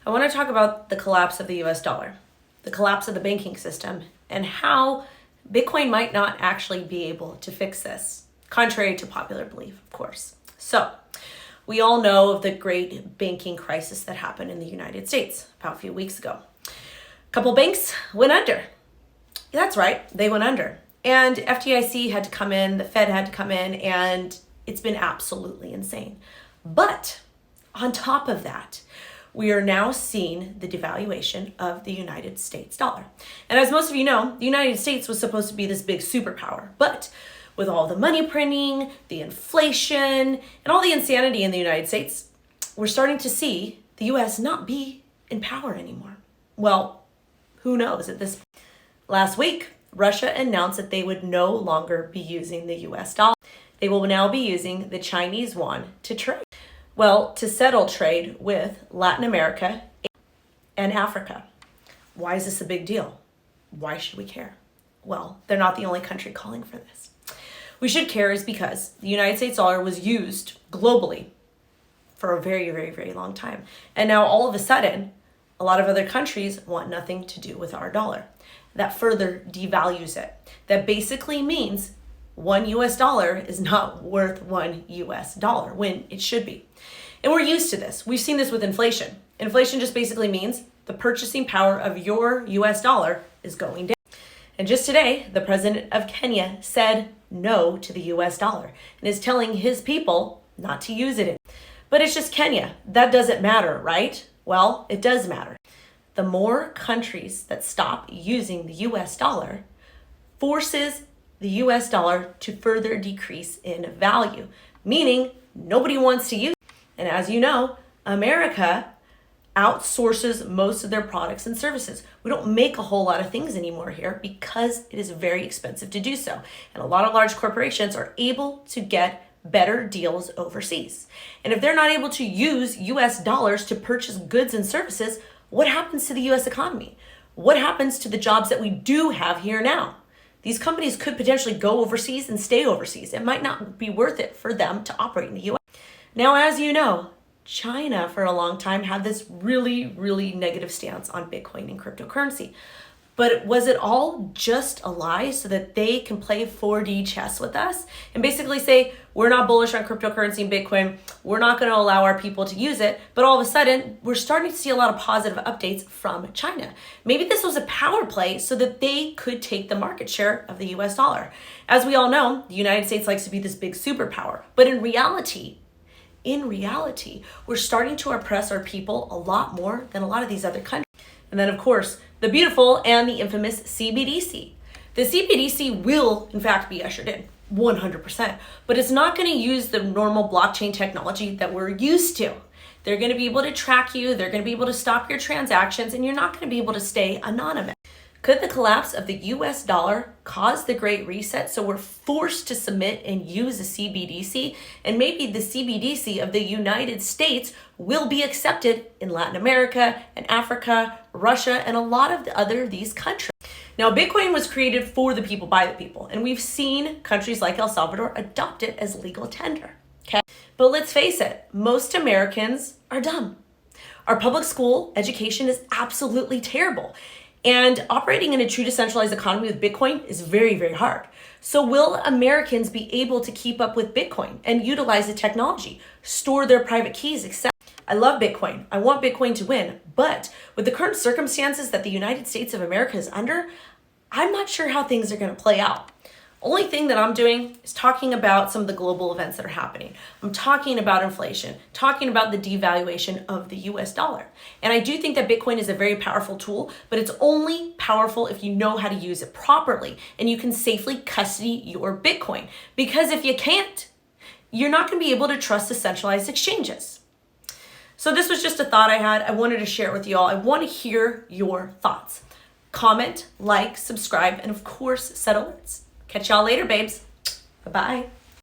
I want to talk about the collapse of the US dollar, the collapse of the banking system, and how Bitcoin might not actually be able to fix this, contrary to popular belief, of course. So, we all know of the great banking crisis that happened in the United States about a few weeks ago. A couple banks went under. That's right, they went under. And FDIC had to come in, the Fed had to come in, and it's been absolutely insane. But on top of that, we are now seeing the devaluation of the United States dollar. And as most of you know, the United States was supposed to be this big superpower. But with all the money printing, the inflation, and all the insanity in the United States, we're starting to see the US not be in power anymore. Well, who knows at this point? Last week, Russia announced that they would no longer be using the US dollar. They will now be using the Chinese yuan to trade. Well, to settle trade with Latin America and Africa. Why is this a big deal? Why should we care? Well, they're not the only country calling for this. We should care is because the United States dollar was used globally for a very, very, very long time. And now all of a sudden, a lot of other countries want nothing to do with our dollar. That further devalues it. That basically means $1 US is not worth $1 US when it should be. And we're used to this. We've seen this with inflation. Inflation just basically means the purchasing power of your US dollar is going down. And just today, the president of Kenya said no to the US dollar and is telling his people not to use it. But it's just Kenya. That doesn't matter, right? Well, it does matter. The more countries that stop using the US dollar forces the US dollar to further decrease in value, meaning nobody wants to use it. And as you know, America outsources most of their products and services. We don't make a whole lot of things anymore here because it is very expensive to do so. And a lot of large corporations are able to get better deals overseas. And if they're not able to use US dollars to purchase goods and services, what happens to the US economy? What happens to the jobs that we do have here now? These companies could potentially go overseas and stay overseas. It might not be worth it for them to operate in the US. Now, as you know, China for a long time had this really, really negative stance on Bitcoin and cryptocurrency. But was it all just a lie so that they can play 4D chess with us and basically say, we're not bullish on cryptocurrency and Bitcoin, we're not going to allow our people to use it, but all of a sudden, we're starting to see a lot of positive updates from China. Maybe this was a power play so that they could take the market share of the US dollar. As we all know, the United States likes to be this big superpower, but in reality, we're starting to oppress our people a lot more than a lot of these other countries. And then, of course, the beautiful and the infamous CBDC. The CBDC will, in fact, be ushered in 100%, but it's not going to use the normal blockchain technology that we're used to. They're going to be able to track you, they're going to be able to stop your transactions, and you're not going to be able to stay anonymous. Could the collapse of the US dollar cause the Great Reset so we're forced to submit and use a CBDC, and maybe the CBDC of the United States will be accepted in Latin America and Africa, Russia, and a lot of these countries? Now, Bitcoin was created for the people, by the people, and we've seen countries like El Salvador adopt it as legal tender, okay? But let's face it, most Americans are dumb. Our public school education is absolutely terrible. And operating in a true decentralized economy with Bitcoin is very, very hard. So will Americans be able to keep up with Bitcoin and utilize the technology, store their private keys, etc.? I love Bitcoin. I want Bitcoin to win. But with the current circumstances that the United States of America is under, I'm not sure how things are going to play out. Only thing that I'm doing is talking about some of the global events that are happening. I'm talking about inflation, talking about the devaluation of the US dollar. And I do think that Bitcoin is a very powerful tool, but it's only powerful if you know how to use it properly and you can safely custody your Bitcoin. Because if you can't, you're not going to be able to trust the centralized exchanges. So this was just a thought I had. I wanted to share it with you all. I want to hear your thoughts. Comment, like, subscribe, and of course, set alerts. Catch y'all later, babes. Bye-bye.